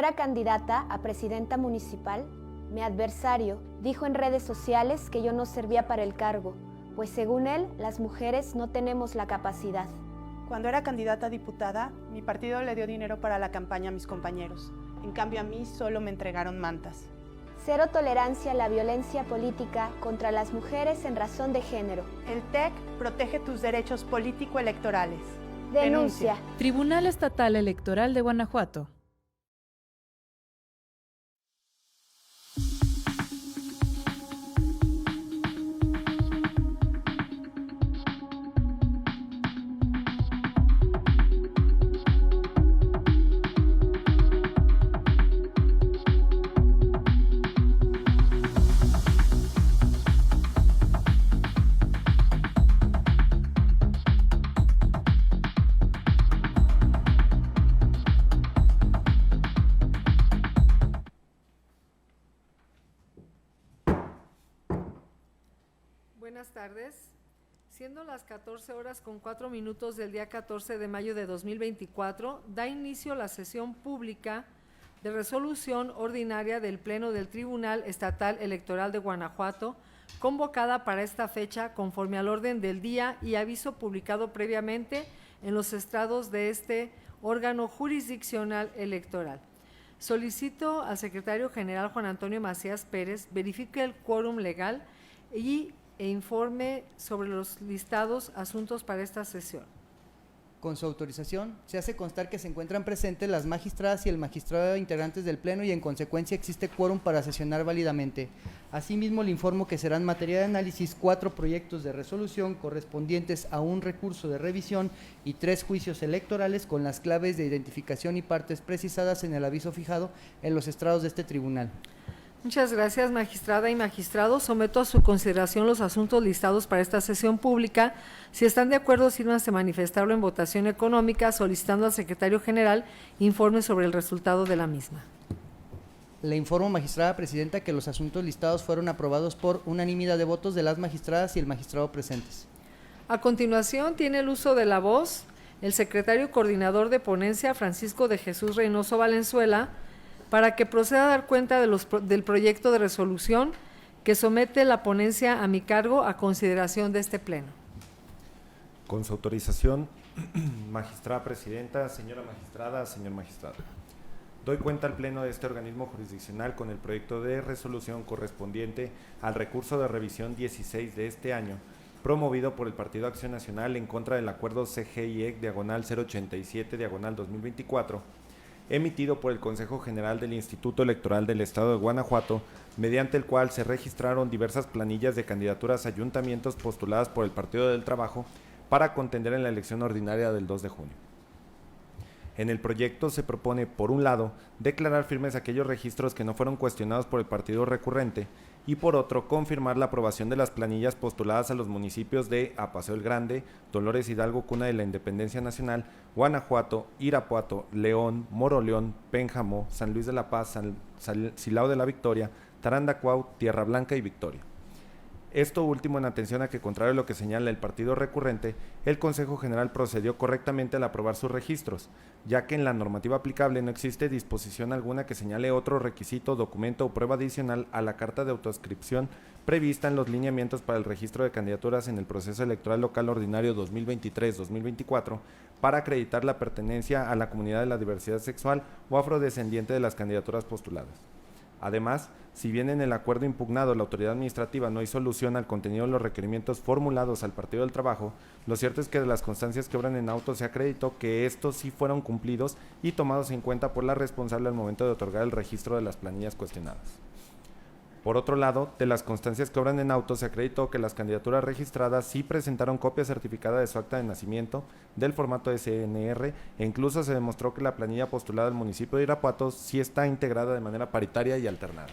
era candidata a presidenta municipal, mi adversario dijo en redes sociales que yo no servía para el cargo, pues según él, las mujeres no tenemos la capacidad. Cuando era candidata a diputada, mi partido le dio dinero para la campaña a mis compañeros. En cambio, a mí solo me entregaron mantas. Cero tolerancia a la violencia política contra las mujeres en razón de género. El TEC protege tus derechos político-electorales. Denuncia. Tribunal Estatal Electoral de Guanajuato. Buenas tardes. Siendo las 14:04 del día 14 de mayo de 2024, da inicio la sesión pública de resolución ordinaria del Pleno del Tribunal Estatal Electoral de Guanajuato, convocada para esta fecha conforme al orden del día y aviso publicado previamente en los estrados de este órgano jurisdiccional electoral. Solicito al secretario general Juan Antonio Macías Pérez verifique el quórum legal e informe sobre los listados asuntos para esta sesión. Con su autorización, se hace constar que se encuentran presentes las magistradas y el magistrado integrantes del Pleno y en consecuencia existe quórum para sesionar válidamente. Asimismo, le informo que serán materia de análisis 4 proyectos de resolución correspondientes a un recurso de revisión y 3 juicios electorales con las claves de identificación y partes precisadas en el aviso fijado en los estrados de este tribunal. Muchas gracias, magistrada y magistrado. Someto a su consideración los asuntos listados para esta sesión pública. Si están de acuerdo, sírvanse manifestarlo en votación económica, solicitando al secretario general informe sobre el resultado de la misma. Le informo, magistrada presidenta, que los asuntos listados fueron aprobados por unanimidad de votos de las magistradas y el magistrado presentes. A continuación, tiene el uso de la voz el secretario coordinador de ponencia, Francisco de Jesús Reynoso Valenzuela, para que proceda a dar cuenta del proyecto de resolución que somete la ponencia a mi cargo a consideración de este Pleno. Con su autorización, magistrada presidenta, señora magistrada, señor magistrado. Doy cuenta al Pleno de este organismo jurisdiccional con el proyecto de resolución correspondiente al recurso de revisión 16 de este año, promovido por el Partido Acción Nacional en contra del acuerdo CGIEC/087/2024, emitido por el Consejo General del Instituto Electoral del Estado de Guanajuato, mediante el cual se registraron diversas planillas de candidaturas a ayuntamientos postuladas por el Partido del Trabajo para contender en la elección ordinaria del 2 de junio. En el proyecto se propone, por un lado, declarar firmes aquellos registros que no fueron cuestionados por el partido recurrente y, por otro, confirmar la aprobación de las planillas postuladas a los municipios de Apaseo el Grande, Dolores Hidalgo, Cuna de la Independencia Nacional, Guanajuato, Irapuato, León, Moroleón, Pénjamo, San Luis de la Paz, Silao de la Victoria, Tarandacuau, Tierra Blanca y Victoria. Esto último en atención a que, contrario a lo que señala el partido recurrente, el Consejo General procedió correctamente al aprobar sus registros, ya que en la normativa aplicable no existe disposición alguna que señale otro requisito, documento o prueba adicional a la carta de autoadscripción prevista en los lineamientos para el registro de candidaturas en el proceso electoral local ordinario 2023-2024 para acreditar la pertenencia a la comunidad de la diversidad sexual o afrodescendiente de las candidaturas postuladas. Además, si bien en el acuerdo impugnado la autoridad administrativa no hay solución al contenido de los requerimientos formulados al Partido del Trabajo, lo cierto es que de las constancias que obran en auto se acreditó que estos sí fueron cumplidos y tomados en cuenta por la responsable al momento de otorgar el registro de las planillas cuestionadas. Por otro lado, de las constancias que obran en auto se acreditó que las candidaturas registradas sí presentaron copia certificada de su acta de nacimiento del formato SNR e incluso se demostró que la planilla postulada al municipio de Irapuato sí está integrada de manera paritaria y alternada.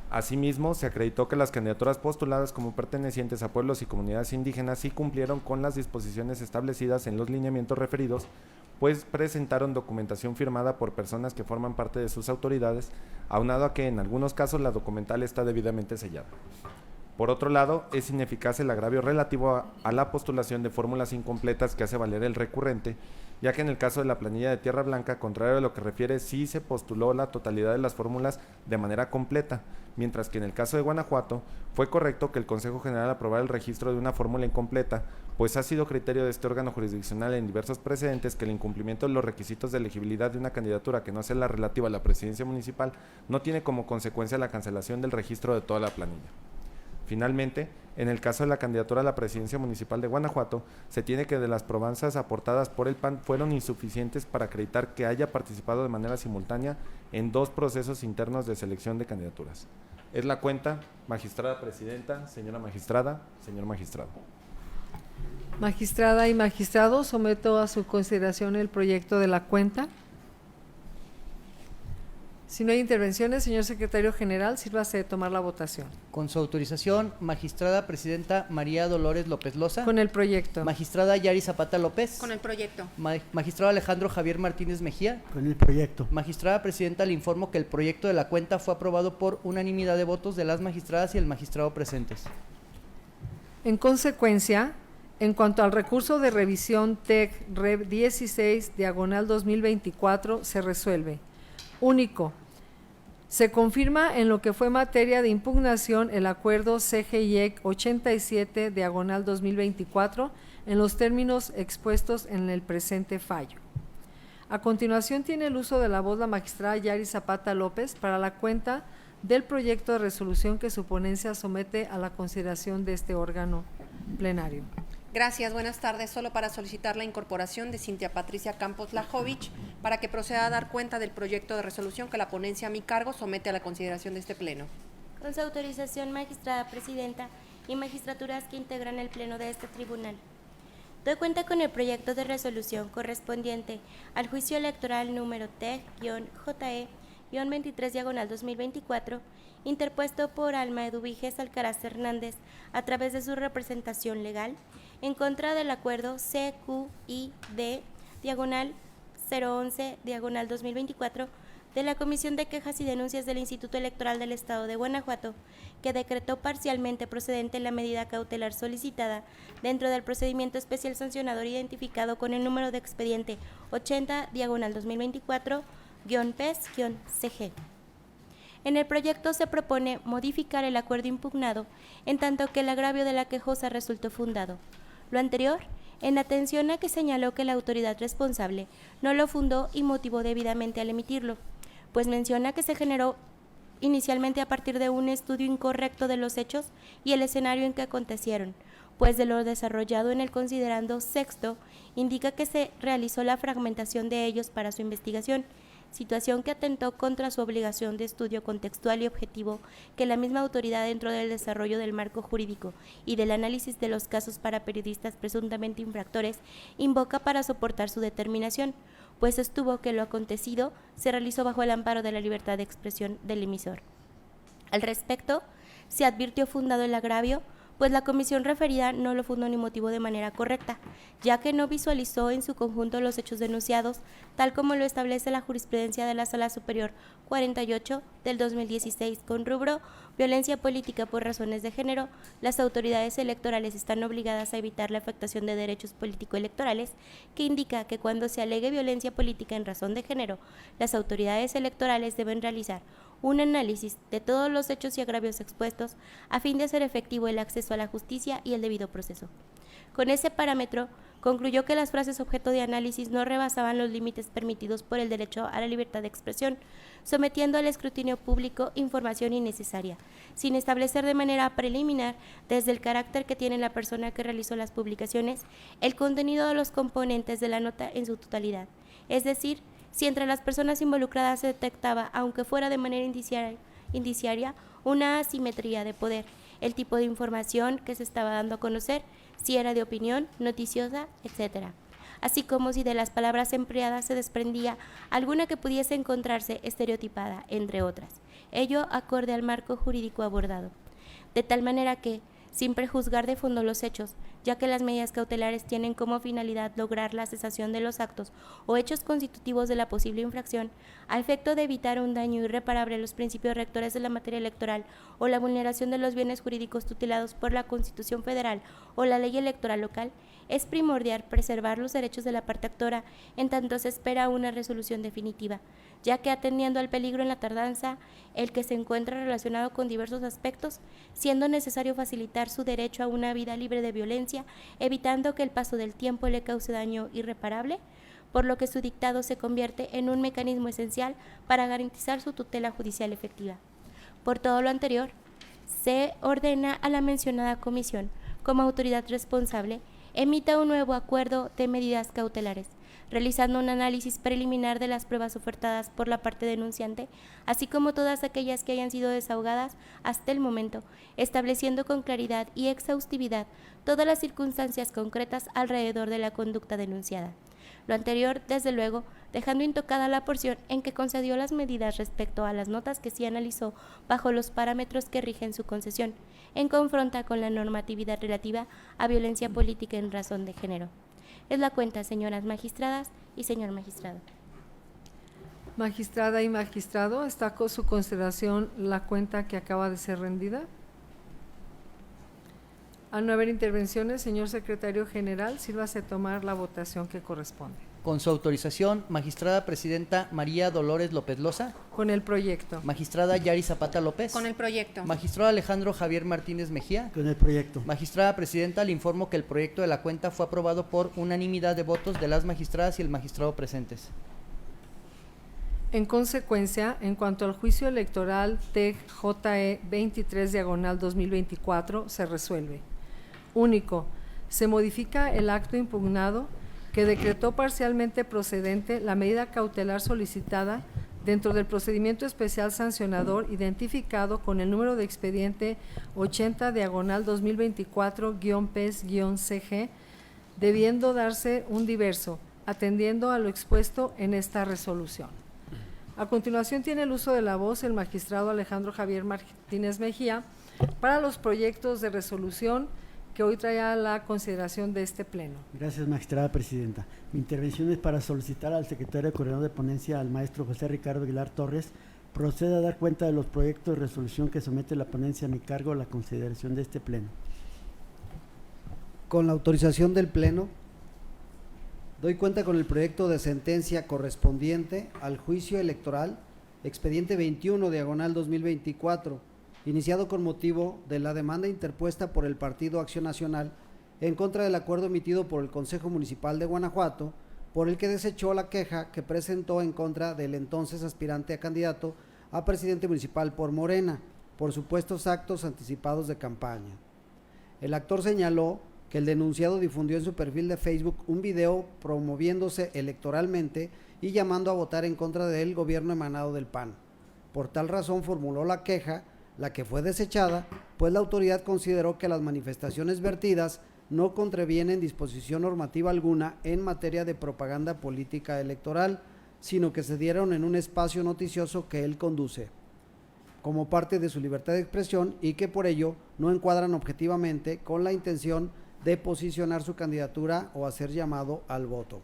Asimismo, se acreditó que las candidaturas postuladas como pertenecientes a pueblos y comunidades indígenas sí cumplieron con las disposiciones establecidas en los lineamientos referidos, pues presentaron documentación firmada por personas que forman parte de sus autoridades, aunado a que en algunos casos la documental está debidamente sellada. Por otro lado, es ineficaz el agravio relativo a la postulación de fórmulas incompletas que hace valer el recurrente, ya que en el caso de la planilla de Tierra Blanca, contrario a lo que refiere, sí se postuló la totalidad de las fórmulas de manera completa, mientras que en el caso de Guanajuato fue correcto que el Consejo General aprobara el registro de una fórmula incompleta, pues ha sido criterio de este órgano jurisdiccional en diversos precedentes que el incumplimiento de los requisitos de elegibilidad de una candidatura que no sea la relativa a la presidencia municipal no tiene como consecuencia la cancelación del registro de toda la planilla. Finalmente, en el caso de la candidatura a la presidencia municipal de Guanajuato, se tiene que de las probanzas aportadas por el PAN fueron insuficientes para acreditar que haya participado de manera simultánea en 2 procesos internos de selección de candidaturas. Es la cuenta, magistrada presidenta, señora magistrada, señor magistrado. Magistrada y magistrado, someto a su consideración el proyecto de la cuenta. Si no hay intervenciones, señor secretario general, sírvase de tomar la votación. Con su autorización, magistrada presidenta María Dolores López Loza. Con el proyecto. Magistrada Yari Zapata López. Con el proyecto. Magistrado Alejandro Javier Martínez Mejía. Con el proyecto. Magistrada presidenta, le informo que el proyecto de la cuenta fue aprobado por unanimidad de votos de las magistradas y el magistrado presentes. En consecuencia, en cuanto al recurso de revisión TEC Rev 16/2024, se resuelve. Único. Se confirma en lo que fue materia de impugnación el acuerdo CGIEC 87/2024 en los términos expuestos en el presente fallo. A continuación tiene el uso de la voz la magistrada Yari Zapata López para la cuenta del proyecto de resolución que su ponencia somete a la consideración de este órgano plenario. Gracias, buenas tardes. Solo para solicitar la incorporación de Cintia Patricia Campos Lajovich para que proceda a dar cuenta del proyecto de resolución que la ponencia a mi cargo somete a la consideración de este pleno. Con su autorización, magistrada presidenta y magistraturas que integran el pleno de este tribunal. Doy cuenta con el proyecto de resolución correspondiente al juicio electoral número TEG-JE-23/2024, interpuesto por Alma Eduviges Alcaraz Hernández a través de su representación legal, en contra del acuerdo CQI-011/2024 de la Comisión de Quejas y Denuncias del Instituto Electoral del Estado de Guanajuato, que decretó parcialmente procedente la medida cautelar solicitada dentro del procedimiento especial sancionador identificado con el número de expediente 80/2024-PES-CG. En el proyecto se propone modificar el acuerdo impugnado en tanto que el agravio de la quejosa resultó fundado. Lo anterior, en atención a que señaló que la autoridad responsable no lo fundó y motivó debidamente al emitirlo, pues menciona que se generó inicialmente a partir de un estudio incorrecto de los hechos y el escenario en que acontecieron, pues de lo desarrollado en el considerando sexto indica que se realizó la fragmentación de ellos para su investigación, situación que atentó contra su obligación de estudio contextual y objetivo que la misma autoridad dentro del desarrollo del marco jurídico y del análisis de los casos para periodistas presuntamente infractores invoca para soportar su determinación, pues sostuvo que lo acontecido se realizó bajo el amparo de la libertad de expresión del emisor. Al respecto, se advirtió fundado el agravio, pues la comisión referida no lo fundó ni motivó de manera correcta, ya que no visualizó en su conjunto los hechos denunciados, tal como lo establece la jurisprudencia de la Sala Superior 48 del 2016 con rubro violencia política por razones de género. Las autoridades electorales están obligadas a evitar la afectación de derechos político-electorales, que indica que cuando se alegue violencia política en razón de género, las autoridades electorales deben realizar un análisis de todos los hechos y agravios expuestos a fin de hacer efectivo el acceso a la justicia y el debido proceso. Con ese parámetro, concluyó que las frases objeto de análisis no rebasaban los límites permitidos por el derecho a la libertad de expresión, sometiendo al escrutinio público información innecesaria, sin establecer de manera preliminar, desde el carácter que tiene la persona que realizó las publicaciones, el contenido de los componentes de la nota en su totalidad, es decir, si entre las personas involucradas se detectaba, aunque fuera de manera indiciaria, una asimetría de poder, el tipo de información que se estaba dando a conocer, si era de opinión, noticiosa, etc., así como si de las palabras empleadas se desprendía alguna que pudiese encontrarse estereotipada, entre otras, ello acorde al marco jurídico abordado. De tal manera que, sin prejuzgar de fondo los hechos, ya que las medidas cautelares tienen como finalidad lograr la cesación de los actos o hechos constitutivos de la posible infracción, a efecto de evitar un daño irreparable a los principios rectores de la materia electoral o la vulneración de los bienes jurídicos tutelados por la Constitución Federal o la ley electoral local, es primordial preservar los derechos de la parte actora en tanto se espera una resolución definitiva, ya que atendiendo al peligro en la tardanza, el que se encuentra relacionado con diversos aspectos, siendo necesario facilitar su derecho a una vida libre de violencia, evitando que el paso del tiempo le cause daño irreparable, por lo que su dictado se convierte en un mecanismo esencial para garantizar su tutela judicial efectiva. Por todo lo anterior, se ordena a la mencionada comisión, como autoridad responsable, emita un nuevo acuerdo de medidas cautelares, realizando un análisis preliminar de las pruebas ofertadas por la parte denunciante, así como todas aquellas que hayan sido desahogadas hasta el momento, estableciendo con claridad y exhaustividad todas las circunstancias concretas alrededor de la conducta denunciada. Lo anterior, desde luego, dejando intocada la porción en que concedió las medidas respecto a las notas que sí analizó bajo los parámetros que rigen su concesión, en confronta con la normatividad relativa a violencia política en razón de género. Es la cuenta, señoras magistradas y señor magistrado. Magistrada y magistrado, ¿está con su consideración la cuenta que acaba de ser rendida? Al no haber intervenciones, señor secretario general, sírvase tomar la votación que corresponde. Con su autorización, magistrada presidenta María Dolores López Loza. Con el proyecto. Magistrada Yari Zapata López. Con el proyecto. Magistrado Alejandro Javier Martínez Mejía. Con el proyecto. Magistrada presidenta, le informo que el proyecto de la cuenta fue aprobado por unanimidad de votos de las magistradas y el magistrado presentes. En consecuencia, en cuanto al juicio electoral TEC-JE 23/2024, se resuelve. Único, se modifica el acto impugnado que decretó parcialmente procedente la medida cautelar solicitada dentro del procedimiento especial sancionador identificado con el número de expediente 80/2024-PES-CG, debiendo darse un diverso, atendiendo a lo expuesto en esta resolución. A continuación tiene el uso de la voz el magistrado Alejandro Javier Martínez Mejía para los proyectos de resolución que hoy trae a la consideración de este pleno. Gracias, magistrada presidenta. Mi intervención es para solicitar al secretario coordinador de ponencia, al maestro José Ricardo Aguilar Torres, proceda a dar cuenta de los proyectos de resolución que somete la ponencia a mi cargo a la consideración de este pleno. Con la autorización del pleno, doy cuenta con el proyecto de sentencia correspondiente al juicio electoral, expediente 21/2024, iniciado con motivo de la demanda interpuesta por el Partido Acción Nacional en contra del acuerdo emitido por el Consejo Municipal de Guanajuato, por el que desechó la queja que presentó en contra del entonces aspirante a candidato a presidente municipal por Morena, por supuestos actos anticipados de campaña. El actor señaló que el denunciado difundió en su perfil de Facebook un video promoviéndose electoralmente y llamando a votar en contra del gobierno emanado del PAN. Por tal razón formuló la queja, la que fue desechada, pues la autoridad consideró que las manifestaciones vertidas no contravienen disposición normativa alguna en materia de propaganda política electoral, sino que se dieron en un espacio noticioso que él conduce, como parte de su libertad de expresión y que por ello no encuadran objetivamente con la intención de posicionar su candidatura o hacer llamado al voto.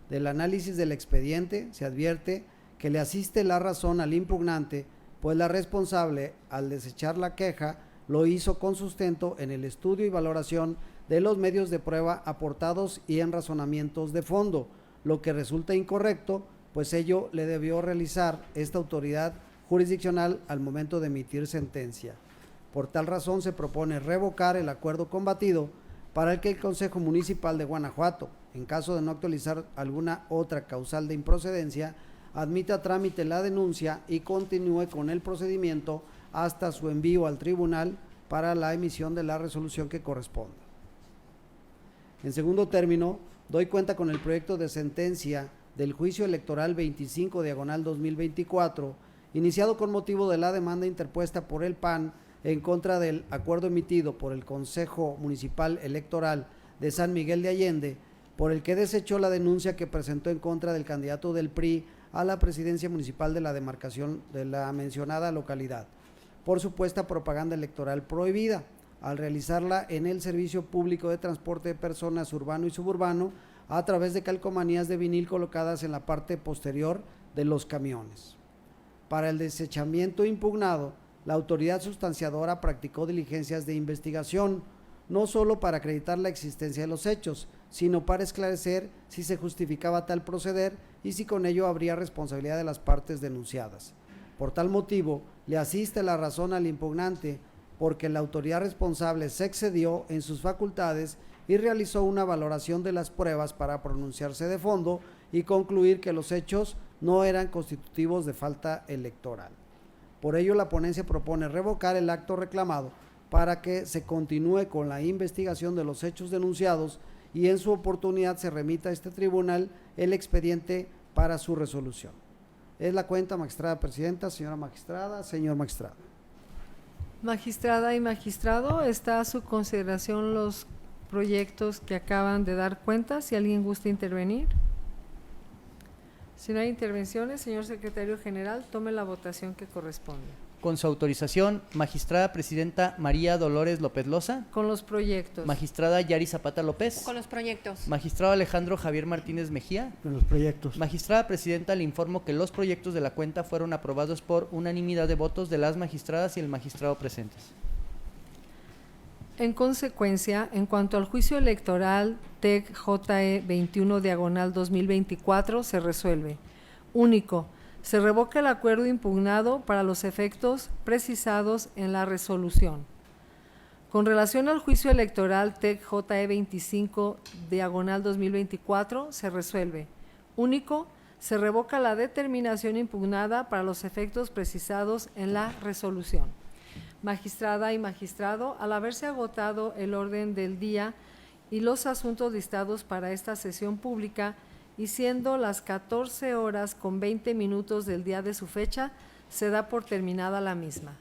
Del análisis del expediente se advierte que le asiste la razón al impugnante, pues la responsable, al desechar la queja, lo hizo con sustento en el estudio y valoración de los medios de prueba aportados y en razonamientos de fondo, lo que resulta incorrecto, pues ello le debió realizar esta autoridad jurisdiccional al momento de emitir sentencia. Por tal razón se propone revocar el acuerdo combatido para el que el Consejo Municipal de Guanajuato, en caso de no actualizar alguna otra causal de improcedencia, admita trámite la denuncia y continúe con el procedimiento hasta su envío al tribunal para la emisión de la resolución que corresponda. En segundo término, doy cuenta con el proyecto de sentencia del juicio electoral 25/2024, iniciado con motivo de la demanda interpuesta por el PAN en contra del acuerdo emitido por el Consejo Municipal Electoral de San Miguel de Allende, por el que desechó la denuncia que presentó en contra del candidato del PRI a la presidencia municipal de la demarcación de la mencionada localidad, por supuesta propaganda electoral prohibida, al realizarla en el servicio público de transporte de personas urbano y suburbano a través de calcomanías de vinil colocadas en la parte posterior de los camiones. Para el desechamiento impugnado, la autoridad sustanciadora practicó diligencias de investigación, no solo para acreditar la existencia de los hechos, sino para esclarecer si se justificaba tal proceder y si con ello habría responsabilidad de las partes denunciadas. Por tal motivo, le asiste la razón al impugnante porque la autoridad responsable se excedió en sus facultades y realizó una valoración de las pruebas para pronunciarse de fondo y concluir que los hechos no eran constitutivos de falta electoral. Por ello, la ponencia propone revocar el acto reclamado para que se continúe con la investigación de los hechos denunciados y en su oportunidad se remita a este tribunal el expediente para su resolución. Es la cuenta, magistrada presidenta, señora magistrada, señor magistrado. Magistrada y magistrado, está a su consideración los proyectos que acaban de dar cuenta, si alguien gusta intervenir. Si no hay intervenciones, señor secretario general, tome la votación que corresponde. Con su autorización, magistrada presidenta María Dolores López Loza. Con los proyectos. Magistrada Yari Zapata López. Con los proyectos. Magistrado Alejandro Javier Martínez Mejía. Con los proyectos. Magistrada presidenta, le informo que los proyectos de la cuenta fueron aprobados por unanimidad de votos de las magistradas y el magistrado presentes. En consecuencia, en cuanto al juicio electoral TEC-JE 21/2024 se resuelve. Único, se revoca el acuerdo impugnado para los efectos precisados en la resolución. Con relación al juicio electoral TEC-JE 25/2024 se resuelve. Único, se revoca la determinación impugnada para los efectos precisados en la resolución. Magistrada y magistrado, al haberse agotado el orden del día y los asuntos listados para esta sesión pública y siendo las 14 horas con 20 minutos del día de su fecha, se da por terminada la misma.